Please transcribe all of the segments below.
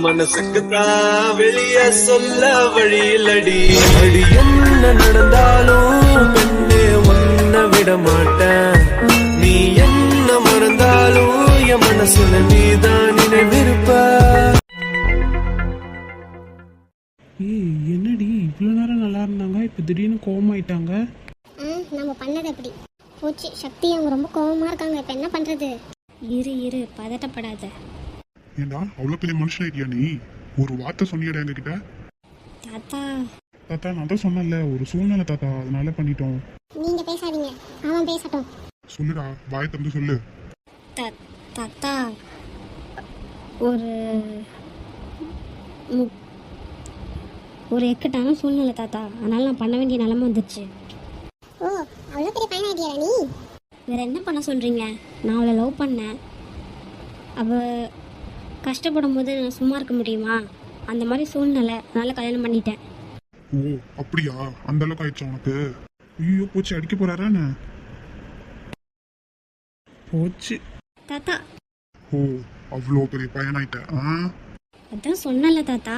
மனசுக்குத்தான் வெளிய சொல்ல வழியிலடி. அடி என்ன நடந்தாலும் பெண்ணே உன்னை விட மாட்டேன். நீ என்ன மறந்தாலும் என் மனசுல நீதான் நினைவிருப்ப. என்னடி இவ்வளோ நேரம் நல்லா இருந்தாங்க, இப்போ திடீர்னு கோவமாயிட்டாங்க. நம்ம பண்ணது அப்படி போச்சு. சக்தி அவங்க ரொம்ப கோவமா இருக்காங்க. இப்போ என்ன பண்றது? இரு பதட்டப்படாத. ஏண்டா அவ்வளோ பெரிய மனுஷன் ஐடியா நீ? ஒரு வார்த்தை சொன்னியடா எங்ககிட்ட. தாத்தா தாத்தா நான் தான் சொன்னேன்ல, ஒரு சூழ்நிலை தாத்தா, அதனால பண்ணிட்டோம். நீங்க பேசாதீங்க, அவன் பேசட்டும். சொல்லுடா, வாயை திறந்து சொல்லு. தாத்தா ஒரு ஒரு எக்கட்டான சூழ்நிலை தாத்தா, அதனால நான் பண்ண வேண்டிய நிலைமை வந்துச்சு. ஓ அவ்வளோ பெரிய பையன் ஐடியா நீ? வேற என்ன பண்ண சொல்றீங்க? நான் அவளை லவ் பண்ணேன். அவள் கஷ்டப்படும் போது நான் சும்மா இருக்க முடியுமா? அந்த மாதிரி சூழ்நிலை, அதனால கல்யாணம் பண்ணிட்டேன். ஓ அப்படியா? அந்த அளவுக்கு ஆயிடுச்சு உனக்கு? ஐயோ போச்சு, அடிக்க போறாரான்னு போச்சு தாத்தா. ஓ அவ்வளோ பெரிய பையனாயிட்ட. அதான் சொன்னல தாத்தா,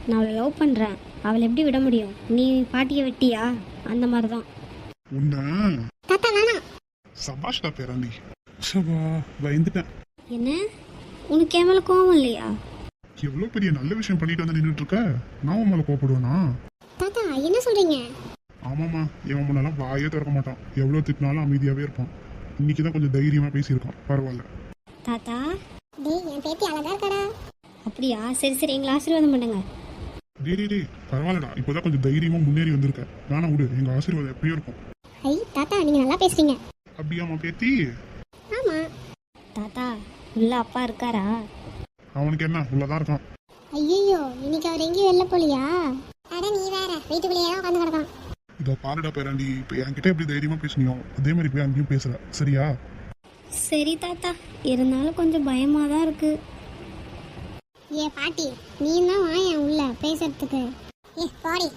நான் அவளை லவ் பண்ணுறேன். அவளை எப்படி விட முடியும்? நீ பாட்டியை வெட்டியா? அந்த மாதிரி தான். உன்ன தாத்தா வேணாம். சபாஷ்டா பேராண்டி. சபா பயந்துட்டேன். என்ன உனக்கு என் மேலே கோவம் இல்லையா? எவ்வளோ பெரிய நல்ல விஷயம் பண்ணிட்டு வந்து நின்றுட்டு இருக்க, நான் உன் மேலே கோவப்படுவேனா? தாத்தா என்ன சொல்றீங்க? ஆமாம்மா, இவன் முன்னெல்லாம் வாயே திறக்க மாட்டான், எவ்வளோ திட்டினாலும் அமைதியாகவே இருப்பான். இன்னைக்கு தான் கொஞ்சம் தைரியமாக பேசியிருக்கான், பரவாயில்ல. தாத்தா டேய் என் பேத்தி அழகா இருக்கடா. அப்படியா? சரி எங்களை ஆசீர்வாதம் பண்ணுங்க. டே பரவாயில்லடா, இப்போதான் கொஞ்சம் தைரியமாக முன்னேறி வந்திருக்க. வேணா விடு, எங்கள் ஆசீர்வாதம் எப்பயும் இருக்கும். ஐ தாத்தா நீங்க நல்லா பேசுறீங்க. அப்படியாம்மா பேத்தி? ஆமா தாத்தா. உள்ள அப்பா இருக்காரா? அவனுக்கு என்ன, உள்ளதான் இருக்கான். ஐயோ இன்னைக்கு அவர் எங்கேயும் வெளில போலியா? அட நீ வேற, வீட்டுக்குள்ளேயே தான் உட்காந்து கிடக்கான். இதோ பாருடா பேராண்டி, இப்போ என்கிட்ட எப்படி தைரியமா பேசுனியோ அதே மாதிரி போய் அங்கேயும் பேசுற, சரியா? சரி தாத்தா, இருந்தாலும் கொஞ்சம் பயமா தான் இருக்கு. ஏ பாட்டி நீ தான் வாயன் உள்ள பேசுறதுக்கு. ஏ பாடி,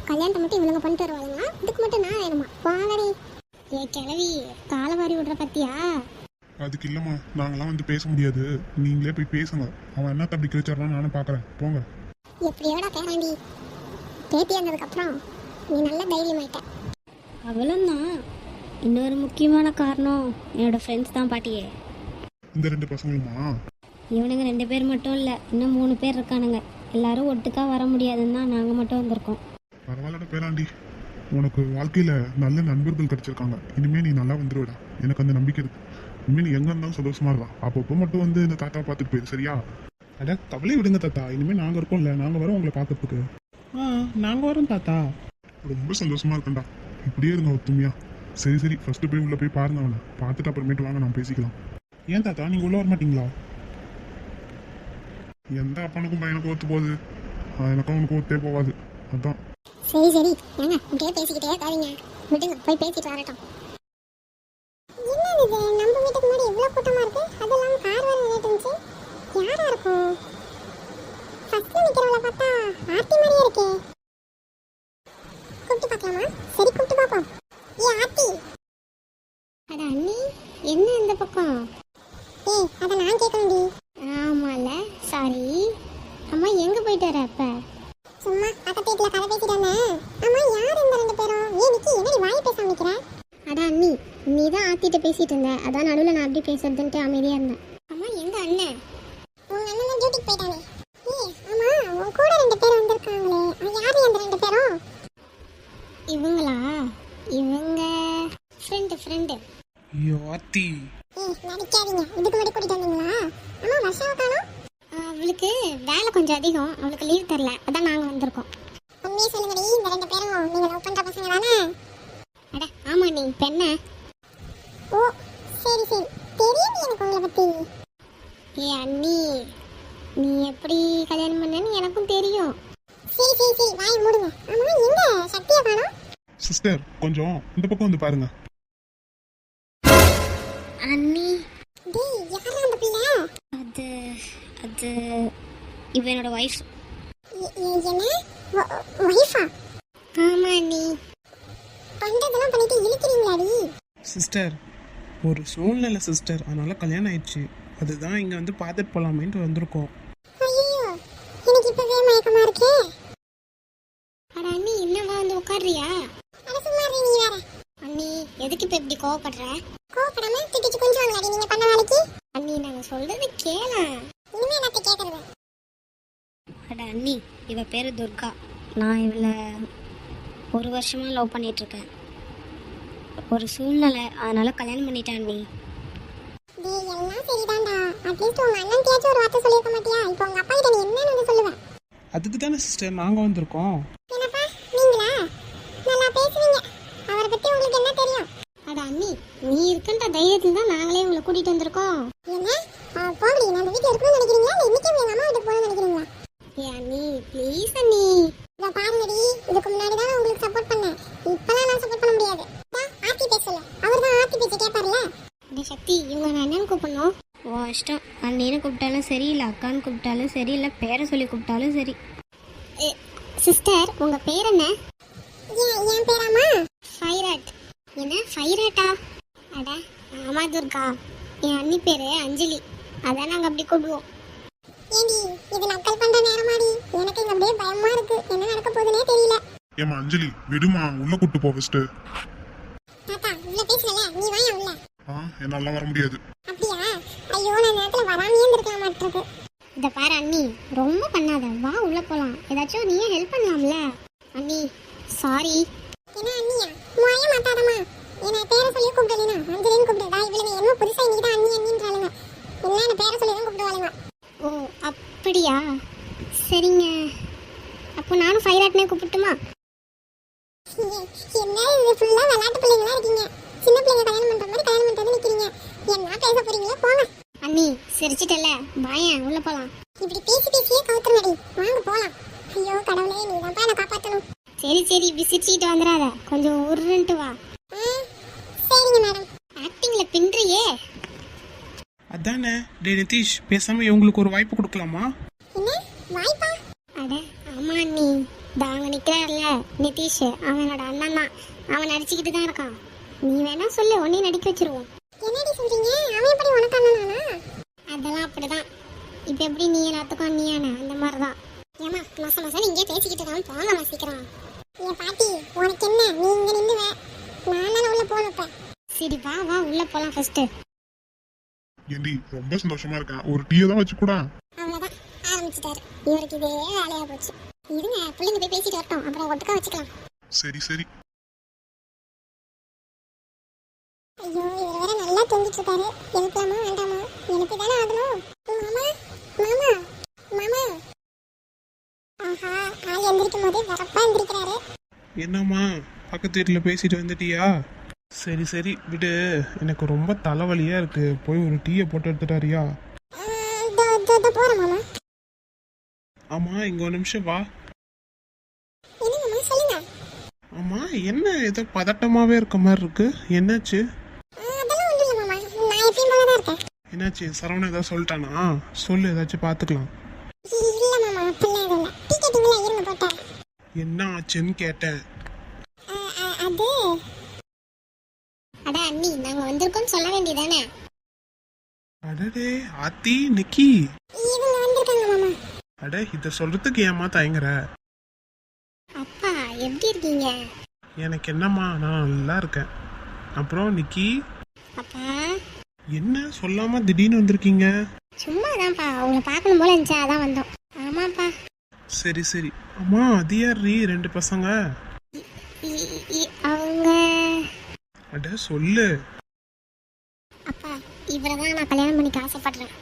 கல்யாணத்தை மட்டும் இவனுங்க பண்ணிட்டு வருவாங்க, இதுக்கு மட்டும் நான் வேணுமா? வாங்கடி. ஏ கிழவி காலை வாரி விடுற பத்தியா? அதுக்கு இல்லம்மா, நாங்களாம் வந்து பேச முடியாது, நீங்களே போய் பேசுங்க. அவன் என்ன தப்பி கிழிச்சாரான்னு நானும் பார்க்குறேன், போங்க. எப்படியோட பேராண்டி பேத்தி வந்ததுக்கப்புறம் நீ நல்ல தைரியமாயிட்ட. அவ்வளோதான். இன்னொரு முக்கியமான காரணம் என்னோட ஃப்ரெண்ட்ஸ் தான் பாட்டியே. இந்த 2 பசங்களுமா? இவனுங்க 2 பேர் மட்டும் இல்லை, இன்னும் 3 பேர் இருக்கானுங்க. எல்லாரும் ஒட்டுக்கா வர முடியாதுன்னு தான் நாங்கள் மட்டும் வந்திருக்கோம். பரவாயில்லடா பேராண்டி, உனக்கு வாழ்க்கையில் நல்ல நண்பர்கள் கிடைச்சிருக்காங்க. இனிமேல் நீ நல்லா வந்துடுவிடா, எனக்கு அந்த நம்பிக்கை இருக்கு. இனிமேல் நீ எங்கே இருந்தாலும் சந்தோஷமா இருக்கலாம். அப்பப்போ மட்டும் வந்து இந்த தாத்தா பார்த்துட்டு போயிரு, சரியா? அட கவலை விடுங்க தாத்தா, இனிமேல் நாங்கள் இருக்கோம்ல, நாங்கள் வரோம் உங்களை பார்க்கறதுக்கு. நாங்கள் வரோம் தாத்தா. ரொம்ப சந்தோஷமா இருக்கேன்டா, இப்படியே இருங்க ஒத்துமையா. சரி ஃபர்ஸ்ட் போய் உள்ள போய் பாருங்க, அவனை பார்த்துட்டு அப்புறமேட்டு வாங்க, நம்ம பேசிக்கலாம். ஏன் தாத்தா நீங்க உள்ள வர மாட்டீங்களா? எந்த அப்பனுக்கும் பையனுக்கும் ஒத்து போகுது, எனக்கும் அவனுக்கும் ஒத்தே போகாது, அதான். சரி ஏங்க இப்படியே பேசிக்கிட்டே இருக்காதீங்க, விடுங்க போய் பேசிட்டு வரட்டும். என்னது நம்ம வீட்டுக்கு முன்னாடி இவ்வளவு கூட்டமா இருக்கு? அதெல்லாம் கார் வர நின்னுச்சு. யாரா இருக்கும்? ஃபர்ஸ்ட்ல நிக்கிறவள பார்த்தா ஆர்த்தி மாதிரியே இருக்கே. கூப்பிட்டு பார்க்கலாமா? சரி கூப்பிட்டு பாப்போம். ஏ ஆர்த்தி. அட அண்ணி என்ன இந்த பக்கம்? ஏய் அத நான் கேட்கணும்டி. ஆமால சாரி. அம்மா எங்க போயிட்டு வர அப்ப? சும்மா பக்கத்து வீட்ல கதை பேசிட்டு வந்தேன். அம்மா யார் இந்த 2 பேரும்? ஏ நிக்கி என்னடி வாய் பேசாம நிக்கிற? அட அண்ணி நீ தான் ஆத்திட்ட பேசிட்டு இருந்த, அதான் நடுவில் நான் அப்படி பேசுறதுன்ட்டு அமைதியா இருந்தேன். அம்மா எங்க அண்ணன்? உங்க அண்ணன் டியூட்டிக்கு போயிட்டானே. ஏய் அம்மா உன் கூட 2 பேர் வந்திருக்காங்களே, யாரு அந்த 2 பேரும்? இவங்களா? இவங்க ஃப்ரெண்டு. ஐயோ ஆத்தி. ஏய் நடிக்காதீங்க, இதுக்கு முன்னாடி கூட்டிட்டு வந்தீங்களா? அம்மா வருஷம் காணோம். அவளுக்கு வேலை கொஞ்சம் அதிகம், அவளுக்கு லீவ் தரல, அதான் நாங்க வந்திருக்கோம். உண்மையை சொல்லுங்கடி, இந்த 2 பேரும் நீங்க லவ் பண்ற பசங்க தானே? அட ஆமா நீ பெண்ண. ஓ சரி தெரியும் எனக்கு உங்களை பத்தி. ஏ அண்ணி நீ எப்படி கல்யாணம் பண்ணன்னு எனக்கும் தெரியும். சரி வாய் மூடுங்க. ஆமா எங்க சத்தியா காணோம்? சிஸ்டர் கொஞ்சம் இந்த பக்கம் வந்து பாருங்க. அண்ணி டேய் யாரா அந்த பிள்ளை? அது இவனோட வைஃப். என்ன வைஃபா? ஆமா அண்ணி. பண்றதெல்லாம் பண்ணிட்டு இழுக்கிறீங்களாடி? சிஸ்டர் ஒரு சூழ்நிலை சிஸ்டர், அதனால கல்யாணம் ஆயிடுச்சு, அதுதான் இங்கே வந்து பார்த்துட்டு போகலாமேன்ட்டு வந்திருக்கோம். ஐயோ இருக்கேன். அட அண்ணி என்னவா வந்து உட்கார்றியா? அட சும்மா இரு நீ வேற. அண்ணி எதுக்கு இப்ப இப்படி கோவப்படுற? கோவப்படாம திட்டிச்சு கொஞ்சம் வாங்கடி நீங்க பண்ண வேலைக்கு. அண்ணி நான் சொல்றது கேள. இனிமே என்னத்த கேக்குறது? அட அண்ணி, இவ பேரு துர்கா. நான் இவளை 1 வருஷமா லவ் பண்ணிட்டு இருக்கேன். ஒரு சூழ்நிலை, அதனால கல்யாணம் பண்ணிட்டேன் அண்ணி. டேய் எல்லாம் சரிதான்டா. அட்லீஸ்ட் உங்க அண்ணன் ஒரு வார்த்தை சொல்லிருக்க மாட்டியா? இப்போ உங்க அப்பா கிட்ட நீ என்னன்னு வந்து சொல்லுவ? அதுக்கு தானே சிஸ்டர் நாங்கள் வந்திருக்கோம். என்னப்பா நீங்களா? நல்லா பேசுவீங்க. அவரை பத்தி உங்களுக்கு என்ன தெரியும்? அட அண்ணி, நீ இருக்கன்ற தைரியத்துல தான் நாங்களே உங்களை கூட்டிட்டு வந்திருக்கோம். என்ன போகடி, நான் அந்த வீட்டில் இருக்கணும்னு நினைக்கிறீங்களா இல்லை இன்னைக்கு எங்க அம்மா வீட்டுக்கு போகணும்னு நினைக்கிறீங்களா? ஏ அண்ணி ப்ளீஸ் அண்ணி. இதை பாருங்கடி, இதுக்கு முன்னாடி தான் உங்களுக்கு சப்போர்ட் பண்ணேன். இப்பெல்லாம் நான் சப்போர்ட் பண்ண முடியாது. ஆர்த்தி பேச சொல்ல, அவர் தான் ஆர்த்தி பேச கேட்பார்ல. அட சக்தி, இவங்க நான் என்னன்னு கூப்பிடணும்? ஓ இஷ்டம். அண்ணின்னு கூப்பிட்டாலும் சரி, இல்லை அக்கான்னு கூப்பிட்டாலும் சரி, இல்லை பேரை சொல்லி கூப்பிட்டாலும் சரி. சிஸ்டர், உங்க பேர் என்ன? என் பேராமா ஃபைராட். என்ன ஃபைராட்டா? அட ஆமா துர்கா, என் அண்ணி பேரு அஞ்சலி. அதான் நாங்கள் அப்படி கூப்பிடுவோம். ஏண்டி இது நக்கல் பண்ற நேரமாடி? எனக்கு இங்க அப்படியே பயமா இருக்கு. என்ன நடக்க போகுதுன்னே தெரியல. ஏமா அஞ்சலி விடுமா, உள்ள கூட்டு போ ஃபர்ஸ்ட். தாத்தா உள்ள பேசல, நீ வாயா உள்ள. என்னால வர முடியாது. அப்படியா? ஐயோ நான் நேரத்துல வராமையே இருந்திருக்கலாம் மாட்டிருக்கு. இதை பாரு அண்ணி, ரொம்ப பண்ணாத, வா உள்ள போலாம். ஏதாச்சும் நீயே ஹெல்ப் பண்ணலாம்ல. அண்ணி சாரி. என்ன அண்ணியா? வாயா மாட்டாதம்மா. என்ன பேரை சொல்லி கூப்பிடலனா அஞ்சலின்னு கூப்பிடுடா. இவளுங்க என்ன புதுசா இன்னைக்கு தான் அண்ணி அண்ணின்றாளுங்க. என்ன என்ன பேரை சொல்லி தான் கூப்பிடுவாளுங்க. ஓ அப்படியா? சரிங்க, அப்போ நானும் ஃபைராட்னே கூப்பிட்டுமா? என்ன இது ஃபுல்லா விளையாட்டு பிள்ளைங்களா இருக்கீங்க. சின்ன பிள்ளைங்க கல்யாணம் பண்ற மாதிரி கல்யாணம் பண்ணிட்டு நிக்கிறீங்க. என்ன பேச போறீங்களோ போங்க. அண்ணி சிரிச்சிட்டல, வாயேன் உள்ள போலாம். இப்படி பேசி பேசியே கவுத்துறடி. வாங்க போலாம். ஐயோ கடவுளே, நீ தான் என்ன காப்பாத்தணும். சரி சரி, இப்படி சிரிச்சிட்டு வந்துடாத, கொஞ்சம் உருன்ட்டு வா. சரிங்க மேடம். ஆக்டிங்ல பின்றியே. அதானே. டே நிதிஷ், பேசாமல் இவங்களுக்கு ஒரு வாய்ப்பு கொடுக்கலாமா? என்ன வாய்ப்பா? அட ஆமா அண்ணி, தாங்க நிக்கிறார்ல நிதிஷ், அவனோட அண்ணன் தான். அவன் நடிச்சுக்கிட்டு தான் இருக்கான். நீ வேணா சொல்லு, உன்னையும் நடிக்க வச்சிருவோம். என்னடி சொல்றீங்க? அவன் எப்படி உனக்கு அண்ணனானா? அதெல்லாம் அப்படிதான். இப்போ எப்படி நீ எல்லாத்துக்கும் அண்ணியான அந்த மாதிரி தான். ஏமா மாசம் மாசம் இங்கே பேசிக்கிட்டு தான் போங்க சீக்கிரம். ஏன் பாட்டி உனக்கு என்ன? நீ இங்க நின்னுவ, நான் தானே உள்ள போனப்ப. சரி வா வா உள்ள போலாம் ஃபர்ஸ்ட். ஏண்டி ரொம்ப சந்தோஷமா இருக்கேன். ஒரு டீயை தான் வச்சு கூட. அவ்வளவுதான் ஆரம்பிச்சிட்டாரு. இவருக்கு இதே வேலையா போச்சு. இருங்க பிள்ளைங்க போய் பேசிட்டு வரட்டும், அப்புறம் ஒட்டுக்கா வச்சுக்கலாம். சரி சரி. ஐயோ இவர் வேற நல்லா தூங்கிட்டு இருக்காரு. எழுப்பலாமா வேண்டாமா? எழுப்பி தானே ஆகணும். மாமா மாமா மாமா. ஆஹா, ஆள் எந்திரிக்கும் போதே வரப்பா எந்திரிக்கிறாரு. என்னம்மா, பக்கத்து வீட்டில் பேசிட்டு வந்துட்டியா? சரி சரி விடு, எனக்கு ரொம்ப தலைவலியாக இருக்கு. போய் ஒரு டீயை போட்டு எடுத்துட்டாரியா? போறேன் மாமா. ஆமாம், இங்கே ஒரு நிமிஷம் வா. என்ன மாமா சொல்லுங்க. ஆமாம், என்ன ஏதோ பதட்டமாகவே இருக்க மாதிரி இருக்கு, என்னாச்சு? அதெல்லாம் ஒன்றும் இல்லை மாமா, நான் எப்பயும் போல தான் இருக்கேன். என்னாச்சு, சரவணன் ஏதாவது சொல்லிட்டானா? சொல்லு, ஏதாச்சும் பார்த்துக்கலாம். இல்ல மாமா, அப்படிலாம் எதுவும் இல்லை. டிக்கெட் இவ்வளோ இருங்க போட்டேன். என்ன ஆச்சுன்னு கேட்டேன். அது அட அண்ணி, நாங்க வந்திருக்கோம் சொல்ல வேண்டியதானே? அடடே ஆத்தி, நிக்கி. இவங்க வந்திருக்காங்க மாமா. அட இதை சொல்றதுக்கு ஏமா தயங்குற? அப்பா எப்படி இருக்கீங்க? எனக்கு என்னம்மா, நான் நல்லா இருக்கேன். அப்புறம் நிக்கி, அப்பா என்ன சொல்லாம திடீர்னு வந்திருக்கீங்க? சும்மாதான்ப்பா, உங்களை பார்க்கணும் போல இருந்துச்சு, அதான் வந்தோம். ஆமாப்பா. சரி சரி. அம்மா அது யாரு 2 பசங்க? அவங்க அட சொல்லு. அப்பா, இவரை தான் நான் கல்யாணம் பண்ணிக்க ஆசைப்படுறேன்.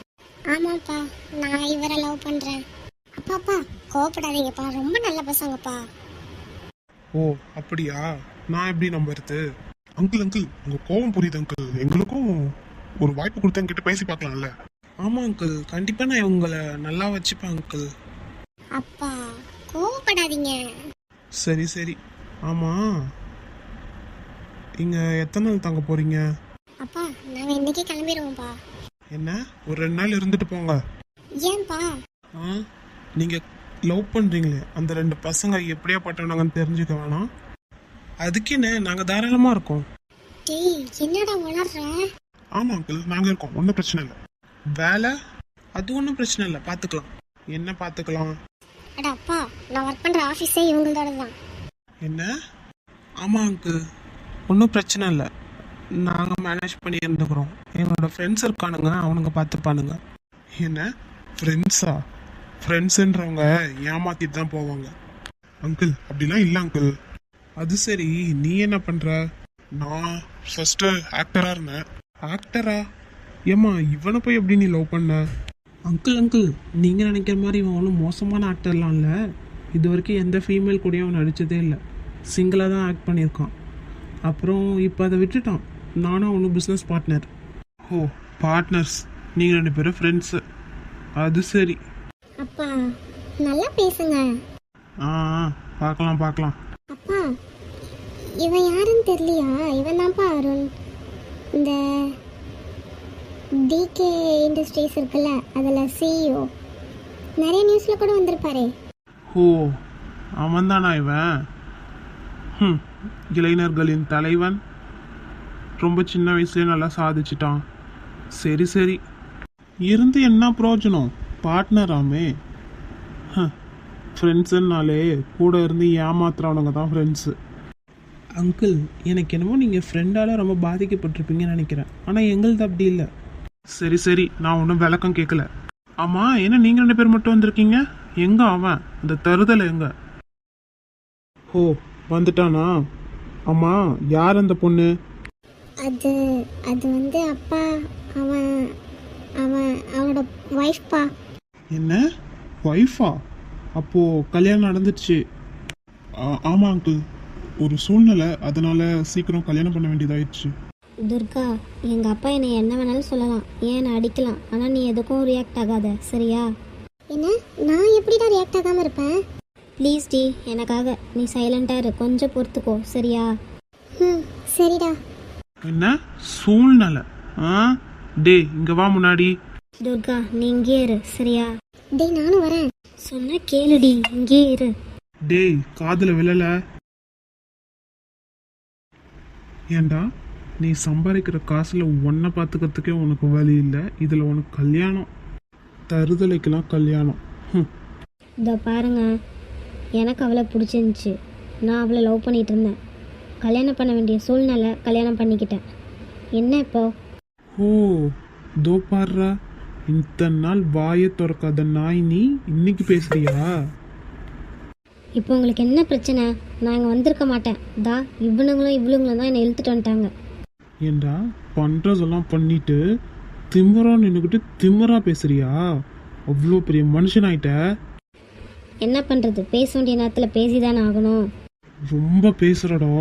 ஆமாப்பா, நான் இவரை லவ் பண்றேன். அப்பா அப்பா கோவப்படாதீங்கப்பா, ரொம்ப நல்ல பசங்கப்பா. ஓ அப்படியா? நான் எப்படி நம்புறது? அங்கிள் அங்கிள் உங்க கோவம் புரியுது அங்கிள். எங்களுக்கும் ஒரு வாய்ப்பு கொடுத்து என்கிட்ட பேசி பார்க்கலாம்ல. ஆமா அங்கிள், கண்டிப்பா நான் உங்களை நல்லா வச்சுப்பேன் அங்கிள். அப்பா கோவப்படாதீங்க. சரி சரி. ஆமா, இங்க எத்தனை நாள் தங்க போறீங்க? அப்பா நாங்க இன்னைக்கு கிளம்பிடுவோம்ப்பா. என்ன, ஒரு 2 நாள் இருந்துட்டு போங்க. ஏன்பா? நீங்க லவ் பண்றீங்களே அந்த 2 பசங்க எப்படியா பட்டவனாங்கன்னு தெரிஞ்சுக்க வேணாம். அதுக்கு என்ன, நாங்க தாராளமா இருக்கோம். டேய் என்னடா வளர்ற? ஆமா அங்கிள், நாங்க இருக்கோம், ஒன்றும் பிரச்சனை இல்லை. வேலை அது ஒன்றும் பிரச்சனை இல்லை, பார்த்துக்கலாம். என்ன பார்த்துக்கலாம்? அட அப்பா, நான் ஒர்க் பண்ணுற ஆஃபீஸே இவங்களோட தான். என்ன? ஆமாம் அங்கிள், ஒன்றும் பிரச்சனை இல்லை, நாங்கள் மேனேஜ் பண்ணி இருந்துக்கிறோம். எங்களோட ஃப்ரெண்ட்ஸ் இருக்கானுங்க, அவனுங்க பார்த்துப்பானுங்க. என்ன ஃப்ரெண்ட்ஸா? ஃப்ரெண்ட்ஸுன்றவங்க ஏமாத்திட்டு தான் போவாங்க. அங்கிள் அப்படிலாம் இல்லை அங்கிள். அது சரி, நீ என்ன பண்ணுற? நான் ஃபர்ஸ்ட்டு ஆக்டராக இருந்தேன். ஆக்டரா? ஏம்மா இவனை போய் எப்படி நீ லவ் பண்ண? அங்கிள் நீங்கள் நினைக்கிற மாதிரி இவன் ஒன்றும் மோசமான ஆக்டர்லாம் இல்லை. இது வரைக்கும் எந்த ஃபீமேல் கூடயும் அவன் நடித்ததே இல்லை. சிங்கிளாக தான் ஆக்ட் பண்ணியிருக்கான். அப்புறம் இப்போ அதை விட்டுட்டான். நானும் அவனும் பிஸ்னஸ் பார்ட்னர். ஓ, பார்ட்னர்ஸ். நீங்கள் 2 பேரும் ஃப்ரெண்ட்ஸு. அது சரி. அப்பா நல்லா பேசுங்க. ஆ பார்க்கலாம். அப்பா, இவன் யாருன்னு தெரியலையா? இவன் தான்ப்பா அருண். இந்த டிகே இண்டஸ்ட்ரீஸ் இருக்குல்ல, அதில் சிஇஓ. நிறைய நியூஸில் கூட வந்திருப்பாரே. ஓ, அவன் தானா இவன்? இளைஞர்களின் தலைவன். ரொம்ப சின்ன வயசுலேயே நல்லா சாதிச்சிட்டான். சரி, இருந்து என்ன பிரயோஜனம்? பார்ட்னராமே. ஃப்ரெண்ட்ஸுன்னாலே கூட இருந்து ஏமாத்துறவனுங்க தான் ஃப்ரெண்ட்ஸு. அங்கிள், எனக்கு என்னமோ நீங்கள் ஃப்ரெண்டால் ரொம்ப பாதிக்கப்பட்டிருப்பீங்கன்னு நினைக்கிறேன். ஆனால் எங்களுது அப்படி இல்லை. சரி, நான் ஒன்றும் விளக்கம் கேட்கல. ஆமாம், என்ன நீங்கள் 2 பேர் மட்டும் வந்திருக்கீங்க? எங்கே அவன்? அந்த தருதலை எங்கே? ஓ, வந்துட்டானா? ஆமாம், யார் அந்த பொண்ணு? அது வந்து அப்பா, அவனோட ஒய்ஃப்பா. என்ன, ஒய்ஃபா? அப்போது கல்யாணம் நடந்துடுச்சு. ஆமாம் அங்கிள், ஒரு சூழ்நிலை, அதனால சீக்கிரம் கல்யாணம் பண்ண வேண்டியதாயிடுச்சு. துர்கா, எங்கள் அப்பா என்னை என்ன வேணாலும் சொல்லலாம், ஏன் என்னை அடிக்கலாம், ஆனால் நீ எதுக்கும் ரியாக்ட் ஆகாத, சரியா? என்ன, நான் எப்படிடா ரியாக்ட் ஆகாமல் இருப்பேன்? ப்ளீஸ் டி, எனக்காக நீ சைலண்டாக இரு, கொஞ்சம் பொறுத்துக்கோ, சரியா? சரிடா. என்ன சூழ்நிலை? டேய் இங்கே வா முன்னாடி. துர்கா, நீ இங்கே இரு, சரியா? டேய் நானும் வரேன். சொன்ன கேளுடி, இங்கே இரு. டேய் காதில் விழல. ஏண்டா, நீ சம்பாதிக்கிற காசில் ஒன்றை பார்த்துக்கிறதுக்கே உனக்கு வழி இல்லை, இதில் உனக்கு கல்யாணம். தருதலைக்கெல்லாம் கல்யாணம். இதோ பாருங்க, எனக்கு அவளை பிடிச்சிருந்துச்சு. நான் அவளை லவ் பண்ணிகிட்டு இருந்தேன். கல்யாணம் பண்ண வேண்டிய சூழ்நிலை, கல்யாணம் பண்ணிக்கிட்டேன். என்ன இப்போ? ஓ, தோ பாடுறா, இத்தனை நாள் வாயை திறக்காத நாய் நீ இன்னைக்கு பேசுறியா? இப்போ உங்களுக்கு என்ன பிரச்சனை? நான் இங்கே வந்திருக்க மாட்டேன். தா இவளுங்களும் தான் என்னை இழுத்துட்டு வந்துட்டாங்க. ஏண்டா, பண்ணுறதெல்லாம் பண்ணிட்டு திமிரா நின்றுக்கிட்டு திமிரா பேசுறியா? அவ்வளோ பெரிய மனுஷனாயிட்ட. என்ன பண்ணுறது, பேச வேண்டிய நேரத்தில் பேசி தானே ஆகணும். ரொம்ப பேசுறடா.